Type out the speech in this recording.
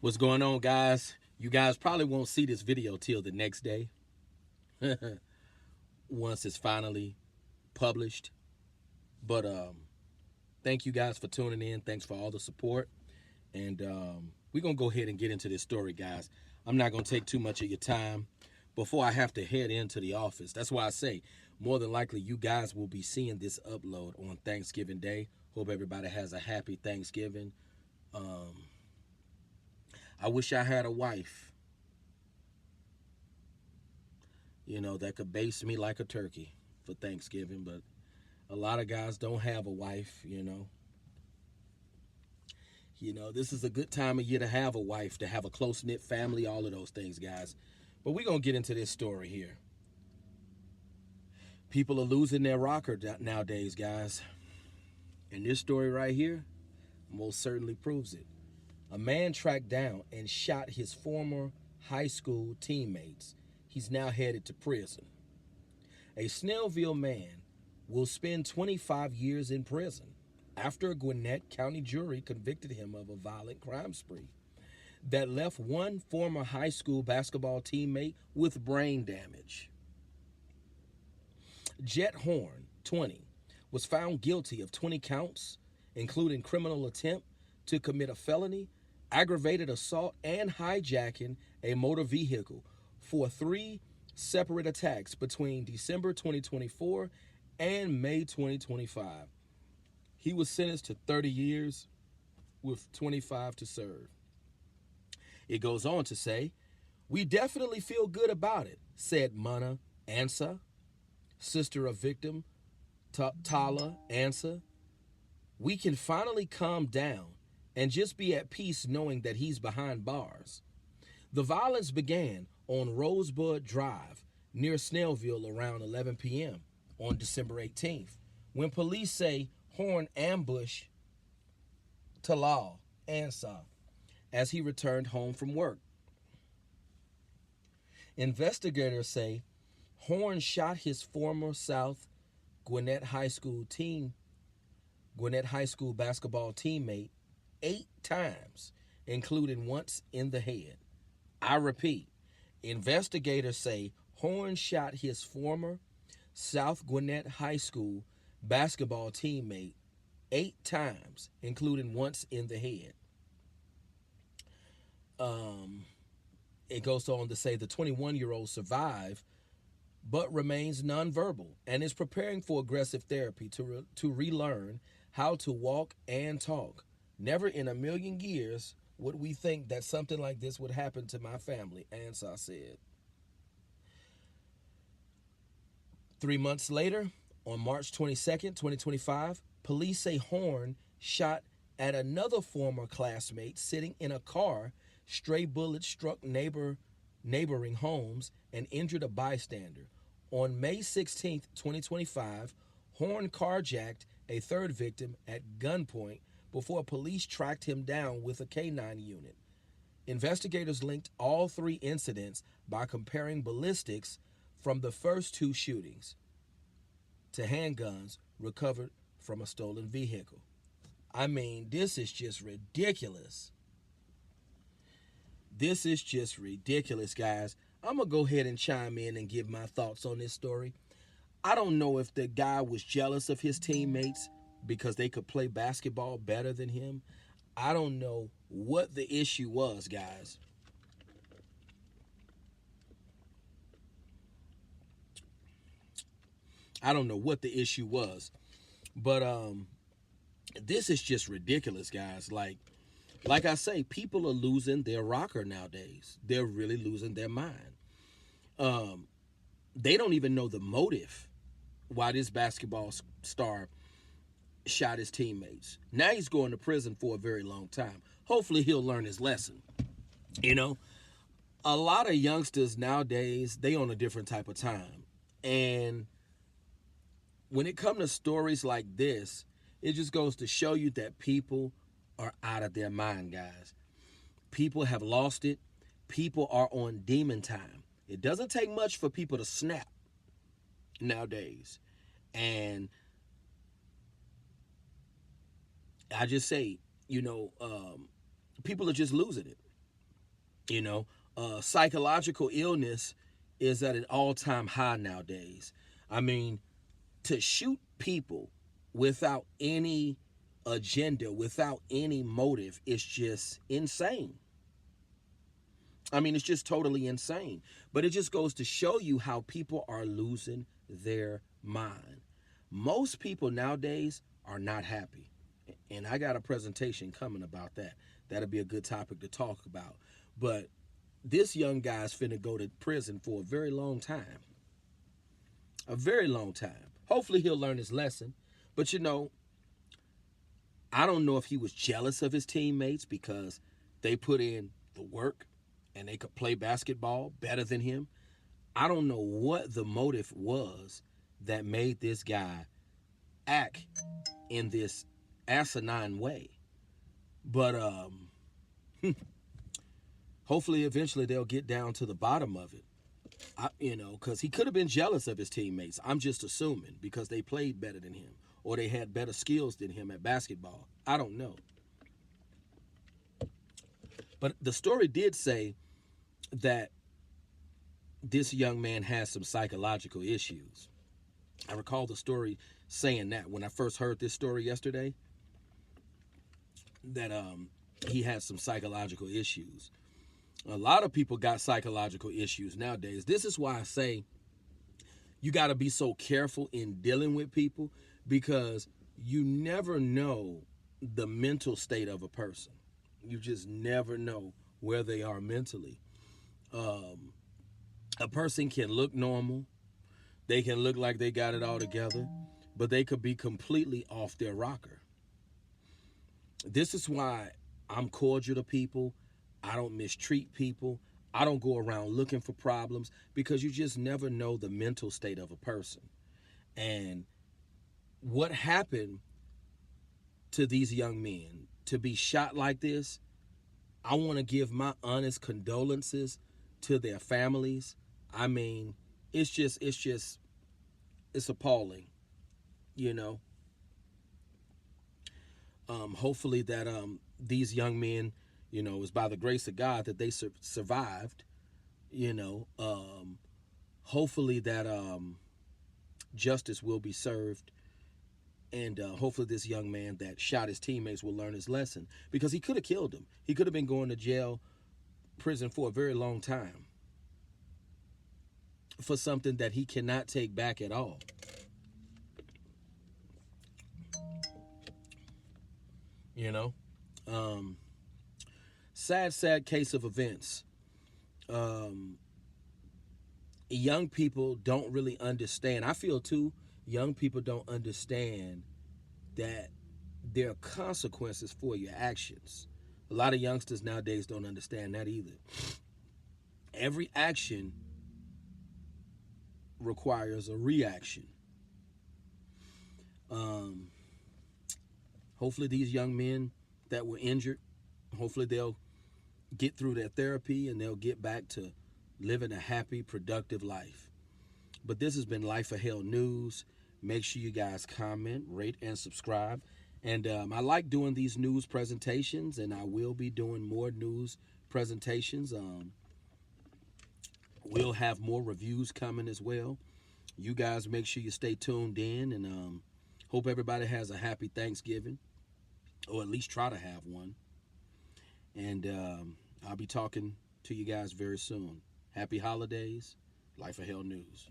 What's going on, guys? You guys probably won't see this video till the next day once it's finally published. But thank you guys for tuning in. Thanks for all the support. And we're going to go ahead and get into this story, guys. I'm not going to take too much of your time before I have to head into the office. That's why I say more than likely you guys will be seeing this upload on Thanksgiving Day. Hope everybody has a happy Thanksgiving. I wish I had a wife, that could baste me like a turkey for Thanksgiving, but a lot of guys don't have a wife. This is a good time of year to have a wife, to have a close knit family, all of those things, guys. But we're going to get into this story here. People are losing their rocker nowadays, guys. And this story right here most certainly proves it. A man tracked down and shot his former high school teammates. He's now headed to prison. A Snellville man will spend 25 years in prison after a Gwinnett County jury convicted him of a violent crime spree that left one former high school basketball teammate with brain damage. Jet Horn, 20, was found guilty of 20 counts, including criminal attempt to commit a felony, aggravated assault, and hijacking a motor vehicle for 3 separate attacks between December 2024 and May 2025. He was sentenced to 30 years with 25 to serve. It goes on to say, "We definitely feel good about it," said Mana Ansa, sister of victim Tala Ansa. "We can finally calm down and just be at peace knowing that he's behind bars." The violence began on Rosebud Drive near Snellville around 11 p.m. on December 18th, when police say Horn ambushed Talal Ansah as he returned home from work. Investigators say Horn shot his former South Gwinnett High School basketball teammate 8 times, including once in the head. I repeat, investigators say Horn shot his former South Gwinnett High School basketball teammate 8 times, including once in the head. It goes on to say the 21-year-old survived but remains nonverbal and is preparing for aggressive therapy to relearn how to walk and talk. "Never in a million years would we think that something like this would happen to my family," Ansah said. 3 months later, on March 22nd, 2025, police say Horn shot at another former classmate sitting in a car. Stray bullets struck neighboring homes and injured a bystander. On May 16th, 2025, Horn carjacked a third victim at gunpoint before police tracked him down with a K-9 unit. Investigators linked all 3 incidents by comparing ballistics from the first 2 shootings to handguns recovered from a stolen vehicle. I mean, this is just ridiculous. This is just ridiculous, guys. I'm going to go ahead and chime in and give my thoughts on this story. I don't know if the guy was jealous of his teammates because they could play basketball better than him. I don't know what the issue was, guys. I don't know what the issue was. But this is just ridiculous, guys. Like I say, people are losing their rocker nowadays. They're really losing their mind. They don't even know the motive why this basketball star shot his teammates. Now he's going to prison for a very long time. Hopefully he'll learn his lesson. A lot of youngsters nowadays, they on a different type of time. And when it comes to stories like this, it just goes to show you that people are out of their mind, guys. People have lost it. People are on demon time. It doesn't take much for people to snap nowadays. And I just say, people are just losing it. You know, psychological illness is at an all-time high nowadays. I mean, to shoot people without any agenda, without any motive, is just insane. I mean, it's just totally insane. But it just goes to show you how people are losing their mind. Most people nowadays are not happy. And I got a presentation coming about that. That'll be a good topic to talk about. But this young guy's finna go to prison for a very long time. A very long time. Hopefully he'll learn his lesson. But I don't know if he was jealous of his teammates because they put in the work and they could play basketball better than him. I don't know what the motive was that made this guy act in this asinine way. But hopefully eventually they'll get down to the bottom of it. Because he could have been jealous of his teammates. I'm just assuming because they played better than him or they had better skills than him at basketball. I don't know. But the story did say that this young man has some psychological issues. I recall the story saying that when I first heard this story yesterday, that he has some psychological issues. A lot of people got psychological issues nowadays. This is why I say you got to be so careful in dealing with people because you never know the mental state of a person. You just never know where they are mentally. A person can look normal. They can look like they got it all together, but they could be completely off their rocker. This is why I'm cordial to people. I don't mistreat people. I don't go around looking for problems because you just never know the mental state of a person. And what happened to these young men to be shot like this, I want to give my honest condolences to their families. I mean, it's appalling, you know. Hopefully that these young men, it was by the grace of God that they survived, hopefully that justice will be served. And hopefully this young man that shot his teammates will learn his lesson because he could have killed him. He could have been going to jail, prison for a very long time for something that he cannot take back at all. Sad case of events. Young people don't really understand. I feel too, young people don't understand that there are consequences for your actions. A lot of youngsters nowadays don't understand that either. Every action requires a reaction. Hopefully these young men that were injured, hopefully they'll get through their therapy and they'll get back to living a happy, productive life. But this has been Life of Hell News. Make sure you guys comment, rate, and subscribe. And I like doing these news presentations, and I will be doing more news presentations. We'll have more reviews coming as well. You guys make sure you stay tuned in, and hope everybody has a happy Thanksgiving, or at least try to have one. And I'll be talking to you guys very soon. Happy holidays. Life of Hell News.